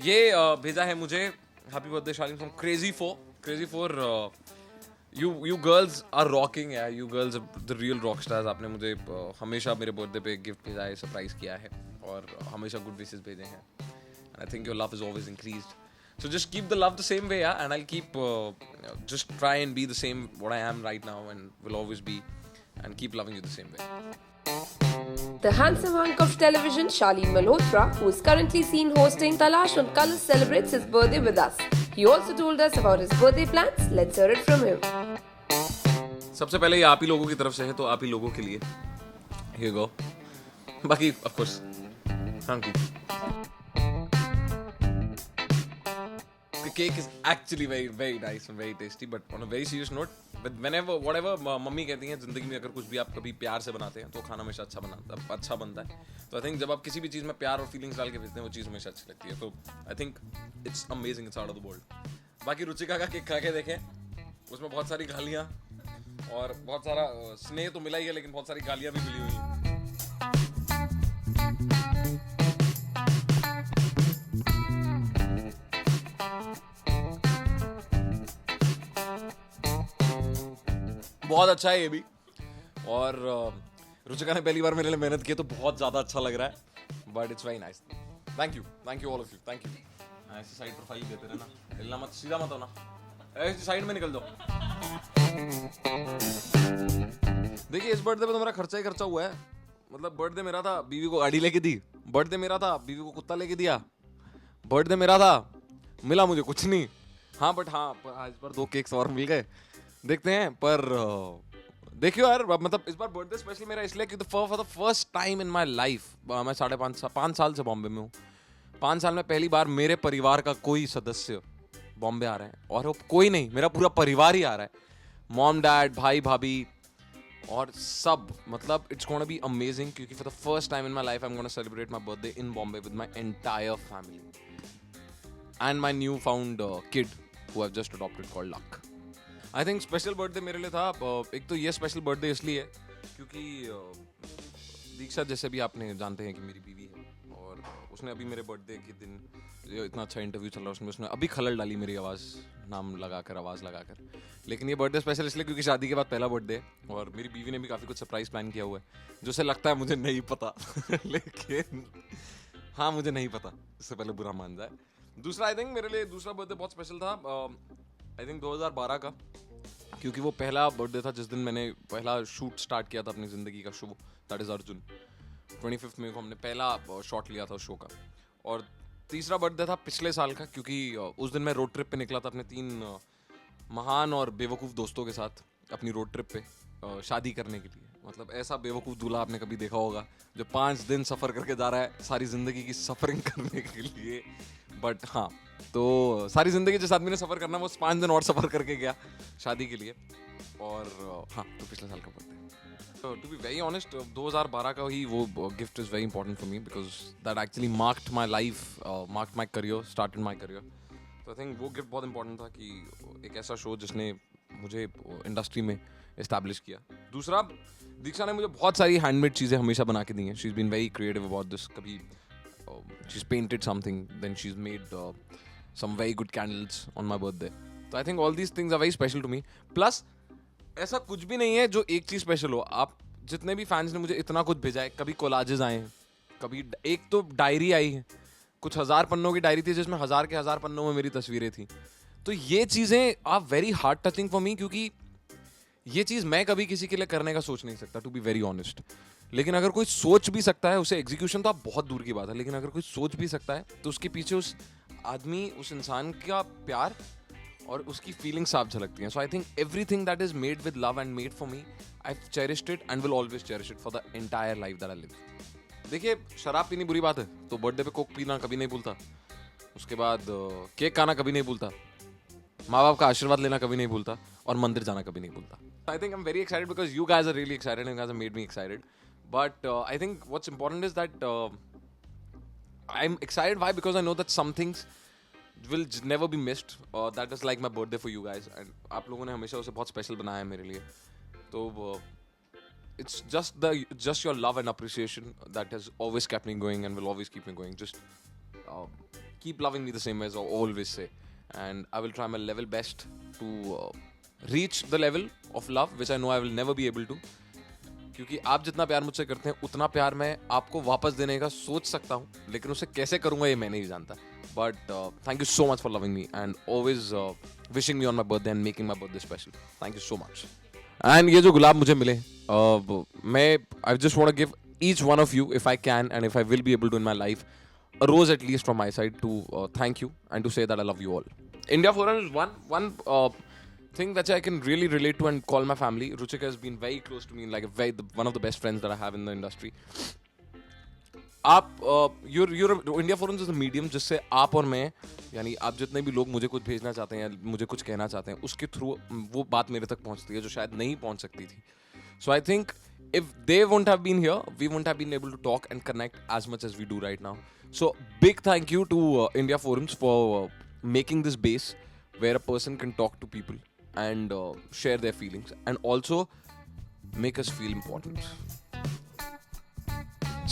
ये भेजा है मुझे happy birthday Shaleen from crazy for you girls are rocking यार, you girls are the real rock stars. आपने मुझे हमेशा मेरे बर्थडे पे गिफ्ट भेजा है, सरप्राइज किया है और हमेशा गुड विशेस भेजे हैं. And I think your love is always increased. So just keep the love the same way, yeah, and I'll keep just try and be the same what I am right now and will always be and keep loving you the same way. The handsome hunk of television, Shaleen Malhotra, who is currently seen hosting Talash on Colors, celebrates his birthday with us. He also told us about his birthday plans. Let's hear it from him. सबसे पहले ये आप ही लोगों की तरफ से है, तो आप ही लोगों के लिए. Here you go. बाकी of course, thank you. The cake is actually very nice and very tasty. But on a very serious note, whatever mummy कहती हैं, जिंदगी में अगर कुछ भी आप कभी प्यार से बनाते हैं तो खाना हमेशा अच्छा बनता है. तो आई थिंक जब आप किसी भी चीज़ में प्यार और फीलिंग्स डाल के भेजते हैं वो चीज़ हमेशा अच्छी लगती है. तो I think it's amazing, it's out of the world. बाकी रुचिका का केक खा के देखें, उसमें बहुत सारी गालियाँ और बहुत सारा स्नेह तो मिला ही है, लेकिन बहुत सारी गालियाँ भी मिली हुई हैं. बहुत अच्छा है ये भी. और रुचिका ने पहली बार मेरे लिए मेहनत की तो बहुत ज़्यादा अच्छा लग रहा है. But it's very nice. Thank you all of you, thank you. ऐसी साइड प्रोफाइल देते रहना, हिलना मत, सीधा मत होना, ऐसी साइड में निकल जाओ. देखिए इस बर्थडे पे तो मेरा खर्चा ही खर्चा हुआ है. मतलब बर्थडे मेरा था, बीवी को गाड़ी लेके दी. बर्थडे मेरा था, बीवी को कुत्ता लेके दिया. बर्थडे मेरा था, मिला मुझे कुछ नहीं. हाँ बट हाँ, आज पर 2 केक्स और मिल गए, देखते हैं. पर देखियो यार, मतलब इस बार बर्थडे स्पेशल मेरा इसलिए क्योंकि for the first time in my life, मैं 5.5 साल से बॉम्बे में हूँ. 5 साल में पहली बार मेरे परिवार का कोई सदस्य बॉम्बे आ रहा है. और वो कोई नहीं, मेरा पूरा परिवार ही आ रहा है. मॉम डैड, भाई भाभी और सब. मतलब इट्स गोना बी अमेजिंग क्योंकि for the first time in my life I am gonna celebrate my birthday in Bombay with my entire family and my new found kid who have just adopted called luck. I think special birthday मेरे लिए था. एक तो ये special birthday इसलिए क्योंकि दीक्षा जैसे भी आपने जानते हैं कि मेरी बीवी है और उसने अभी मेरे बर्थडे के दिन, इतना अच्छा इंटरव्यू चल रहा है उसमें, उसने अभी खलल डाली मेरी आवाज़ लगाकर. लेकिन ये बर्थडे स्पेशल इसलिए क्योंकि शादी के बाद पहला बर्थडे है और मेरी बीवी ने भी काफ़ी कुछ सरप्राइज प्लान किया हुआ है जो से लगता है मुझे नहीं पता. लेकिन हाँ, मुझे नहीं पता, इससे पहले बुरा मान जाए. दूसरा आई थिंक मेरे लिए दूसरा बर्थडे बहुत स्पेशल था. आई थिंक 2012 का, क्योंकि वो पहला बर्थडे था जिस दिन मैंने पहला शूट स्टार्ट किया था अपनी ज़िंदगी का शो, दैट इज़ अर्जुन. 25 मई को हमने पहला शॉट लिया था उस शो का. और तीसरा बर्थडे था पिछले साल का, क्योंकि उस दिन मैं रोड ट्रिप पे निकला था अपने 3 महान और बेवकूफ़ दोस्तों के साथ अपनी रोड ट्रिप पे शादी करने के लिए. मतलब ऐसा बेवकूफ़ दूल्हा आपने कभी देखा होगा जो 5 दिन सफ़र करके जा रहा है सारी ज़िंदगी की सफ़रिंग करने के लिए. बट हाँ, तो सारी ज़िंदगी जिस आदमी ने सफ़र करना वो 5 दिन और सफ़र करके गया शादी के लिए. और हाँ, तो पिछले साल का birthday. To be very honest, 2012 का ही वो gift is very important for me because that actually marked my life, marked my career, started my career. तो आई थिंक वो गिफ्ट बहुत इंपॉर्टेंट था कि एक ऐसा शो जिसने मुझे इंडस्ट्री में इस्टेब्लिश किया. दूसरा, दीक्षा ने मुझे बहुत सारी हैंडमेड चीज़ें हमेशा बना के दी हैं. She is been very creative about this. कभी she is painted something, then she is made some very good candles on my birthday. So I think all these things are very special to me. Plus ऐसा कुछ भी नहीं है जो एक चीज़ special हो. आप जितने भी फैंस ने मुझे इतना कुछ भेजा है, कभी कोलाजेस आए हैं, कभी एक तो डायरी आई है, कुछ 1000 पन्नों की डायरी थी जिसमें 1000 के 1000 पन्नों में मेरी तस्वीरें थी. तो ये चीज़ें are very heart touching for me, क्योंकि ये चीज़ मैं कभी किसी के लिए करने का सोच नहीं सकता, टू बी वेरी ऑनेस्ट. लेकिन अगर कोई सोच भी सकता है, उसे एग्जीक्यूशन तो आप बहुत दूर की बात है, लेकिन अगर कोई सोच भी सकता है तो उसके पीछे उस आदमी, उस इंसान का प्यार और उसकी फीलिंग्स साफ झलकती हैं. So I think everything that is made with love and made for me, I have cherished it and will always cherish it for the entire life that I live. देखिए, शराब पीनी बुरी बात है, तो बर्थडे पे कोक पीना कभी नहीं भूलता. उसके बाद केक खाना कभी नहीं भूलता. माँ बाप का आशीर्वाद लेना कभी नहीं भूलता. और मंदिर जाना कभी नहीं भूलता. I think I am very excited because you guys are really excited and guys have made me excited. But I think what's important is that I'm excited. Why? Because I know that some things will never be missed. That is like my birthday for you guys. And आप लोगों ने हमेशा उसे बहुत special बनाया है मेरे लिए. तो it's just your love and appreciation that has always kept me going and will always keep me going. Just keep loving me the same way as I always say, and I will try my level best to reach the level of love which I know I will never be able to. क्योंकि आप जितना प्यार मुझसे करते हैं उतना प्यार मैं आपको वापस देने का सोच सकता हूँ, लेकिन उसे कैसे करूँगा ये मैं नहीं जानता. But thank you so much for loving me and always wishing me on my birthday and making my birthday special. Thank you so much. And ये जो गुलाब मुझे मिले, मैं I just want to give each one of you, if I can and if I will be able to in my life, a rose at least from my side to thank you and to say that I love you all. India Forum is one thing that I can really relate to and call my family. Ruchika has been very close to me, like one of the best friends that I have in the industry. India Forums is a medium जिससे आप और मैं, यानी आप जितने भी लोग मुझे कुछ भेजना चाहते हैं या मुझे कुछ कहना चाहते हैं, उसके थ्रू वो बात मेरे तक पहुंचती है जो शायद नहीं पहुंच सकती थी. So I think if they wouldn't have been here, we wouldn't have been able to talk and connect as much as we do right now. So big thank you to India Forums for making this base where a person can talk to people and share their feelings and also make us feel important.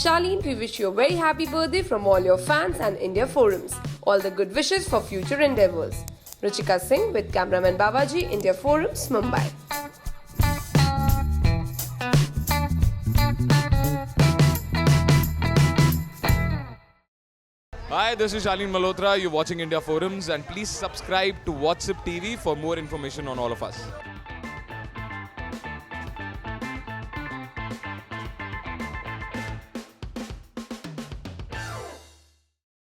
Charlene, we wish you a very happy birthday from all your fans and India Forums. All the good wishes for future endeavors. Ruchika Singh with cameraman Babaji, India Forums, Mumbai. Hi, this is Charlene Malhotra. You're watching India Forums and please subscribe to WhatsApp TV for more information on all of us.